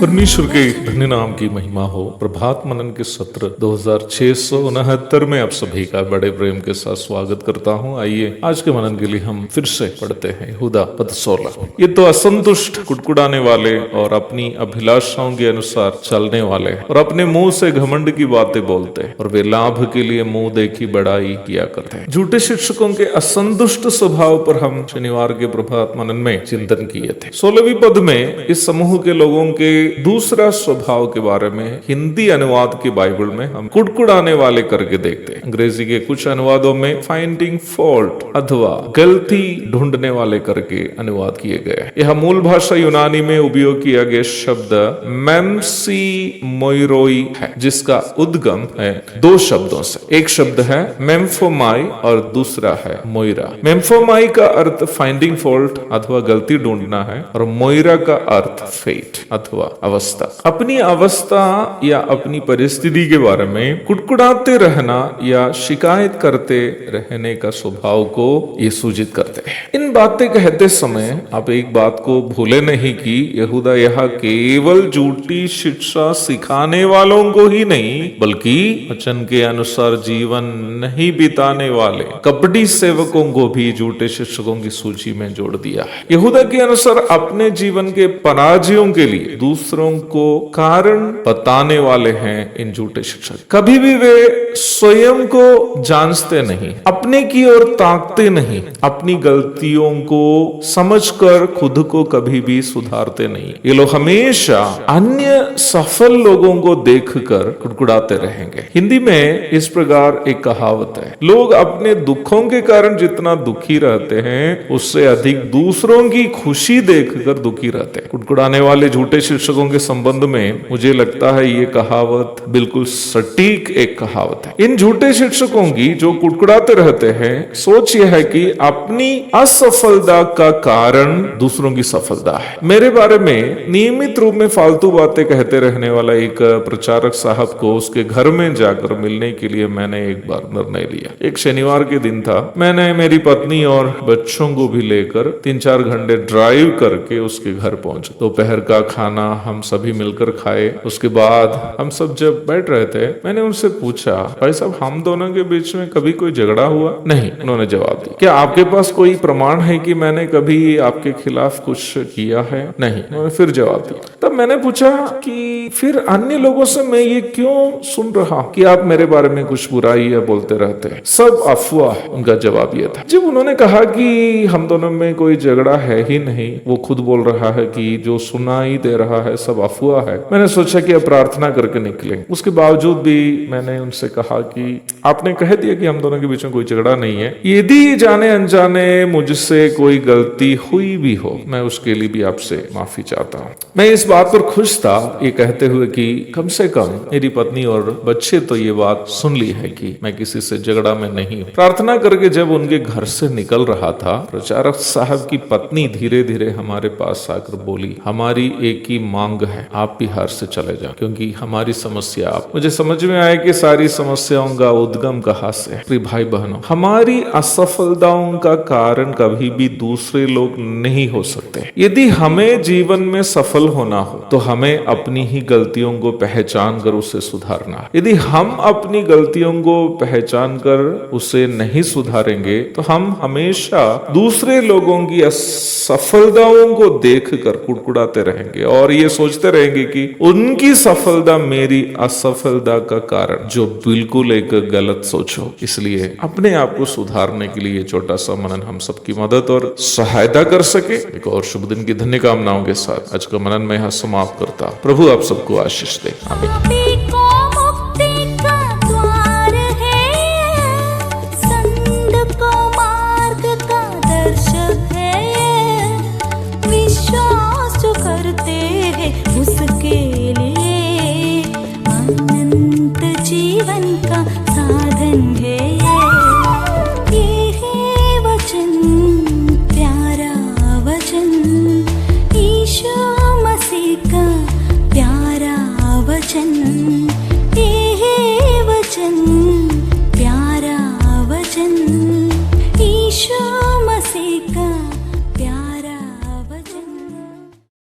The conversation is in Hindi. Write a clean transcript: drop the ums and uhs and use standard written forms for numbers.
परमेश्वर के धन्य नाम की महिमा हो। प्रभात मनन के सत्र 2669 में आप सभी का बड़े प्रेम के साथ स्वागत करता हूं। आइए आज के मनन के लिए हम फिर से पढ़ते हैं यहूदा पद 16। ये तो असंतुष्ट, कुड़कुड़ाने वाले और अपनी अभिलाषाओं के अनुसार चलने वाले और अपने मुंह से घमंड की बातें बोलते और वे लाभ के लिए मुंह देखी बड़ाई किया करते हैं। झूठे शिक्षकों के असंतुष्ट स्वभाव पर हम शनिवार के प्रभात मनन में चिंतन किए थे। 16वीं पद में इस समूह के लोगों के दूसरा स्वभाव के बारे में हिंदी अनुवाद के बाइबल में हम कुड़कुड़ाने वाले करके देखते हैं। अंग्रेजी के कुछ अनुवादों में फाइंडिंग फॉल्ट अथवा गलती ढूंढने वाले करके अनुवाद किए गए। यह मूल भाषा यूनानी में उपयोग किया गया शब्द मेम्सी मोइरोई है, जिसका उद्गम है दो शब्दों से। एक शब्द है मेम्फोमाई और दूसरा है मोइरा। मेम्फोमाई का अर्थ फाइंडिंग फॉल्ट अथवा गलती ढूंढना है और मोइरा का अर्थ फेट अथवा अवस्था। अपनी अवस्था या अपनी परिस्थिति के बारे में कुड़कुड़ाते रहना या शिकायत करते रहने का स्वभाव को ये सूचित करते हैं। इन बातें कहते समय आप एक बात को भूले नहीं कि यहूदा यह केवल झूठी शिक्षा सिखाने वालों को ही नहीं बल्कि वचन के अनुसार जीवन नहीं बिताने वाले कपटी सेवकों को भी झूठे शिक्षकों की सूची में जोड़ दिया है। यहूदा के अनुसार अपने जीवन के पराजयों के लिए दूसरों को कारण बताने वाले हैं इन झूठे शिक्षक। कभी भी वे स्वयं को जांचते नहीं, अपने की ओर ताकते नहीं, अपनी गलतियों को समझकर खुद को कभी भी सुधारते नहीं। ये लोग हमेशा अन्य सफल लोगों को देखकर कुड़कुड़ाते रहेंगे। हिंदी में इस प्रकार एक कहावत है, लोग अपने दुखों के कारण जितना दुखी रहते हैं उससे अधिक दूसरों की खुशी देखकर दुखी रहते हैं। कुड़कुड़ाने वाले झूठे शिक्षकों के संबंध में मुझे लगता है ये कहावत बिल्कुल सटीक एक कहावत है। इन झूठे शिक्षकों की जो कुड़कुड़ाते रहते हैं सोच यह है कि अपनी असफलता का कारण दूसरों की सफलता है। मेरे बारे में नियमित रूप में फालतू बातें कहते रहने वाला एक प्रचारक साहब को उसके घर में जाकर मिलने के लिए मैंने एक बार निर्णय लिया। एक शनिवार के दिन था। मैंने मेरी पत्नी और बच्चों को भी लेकर 3-4 घंटे ड्राइव करके उसके घर पहुंचे। दोपहर का खाना हम सभी मिलकर खाए। उसके बाद हम सब जब बैठ रहे थे मैंने उनसे पूछा, भाई साहब हम दोनों के बीच में कभी कोई झगड़ा हुआ? नहीं, उन्होंने जवाब दिया। क्या आपके पास कोई प्रमाण है कि मैंने कभी आपके खिलाफ कुछ किया है? नहीं, उन्होंने फिर जवाब दिया। तब मैंने पूछा कि फिर अन्य लोगों से मैं ये क्यों सुन रहा कि आप मेरे बारे में कुछ बुराई या बोलते रहते हैं? सब अफवाह। उनका जवाब यह था। जब उन्होंने कहा कि हम दोनों में कोई झगड़ा है ही नहीं, वो खुद बोल रहा है कि जो सुनाई दे रहा है सब अफवाह है, मैंने सोचा कि अब प्रार्थना करके निकलें। उसके बावजूद भी मैंने उनसे कहा कि आपने कह दिया कि हम दोनों के बीच में कोई झगड़ा नहीं है, यदि जाने अनजाने मुझसे कोई गलती हुई भी हो मैं उसके लिए भी आपसे माफी चाहता हूँ। मैं इस बात पर खुश था ये कहते हुए कि कम से कम मेरी पत्नी और बच्चे तो ये बात सुन ली है कि मैं किसी से झगड़ा में नहीं हूँ। प्रार्थना करके जब उनके घर से निकल रहा था, प्रचारक साहब की पत्नी धीरे धीरे हमारे पास आकर बोली, हमारी एक ही मांग है, आप बिहार से चले जाओ क्योंकि हमारी समस्या आप। मुझे समझ में आया कि सारी समस्याओं का उद्गम कहाँ से है। प्रिय भाई बहनों, हमारी असफलताओं का कारण कभी भी दूसरे लोग नहीं हो सकते। यदि हमें जीवन में सफल होना हो तो हमें अपनी ही गलतियों को पहचान कर उसे सुधारना। यदि हम अपनी गलतियों को पहचान कर उसे नहीं सुधारेंगे तो हम हमेशा दूसरे लोगों की असफलताओं को देखकर कुड़कुड़ाते रहेंगे और ये सोचते रहेंगे कि उनकी सफलता मेरी असफलता का कारण, जो बिल्कुल एक गलत सोच हो। इसलिए अपने आप को सुधारने के लिए छोटा सा मनन हम सबकी मदद और सहायता कर सके। एक और शुभ दिन की धन्य कामनाओं के साथ आज का मनन मैं यहाँ समाप्त करता। प्रभु आप सबको आशीष दे। आमीन। उसके लिए अनंत जीवन का साधन है ये है वचन, प्यारा वचन, यीशु मसीह का प्यारा वचन।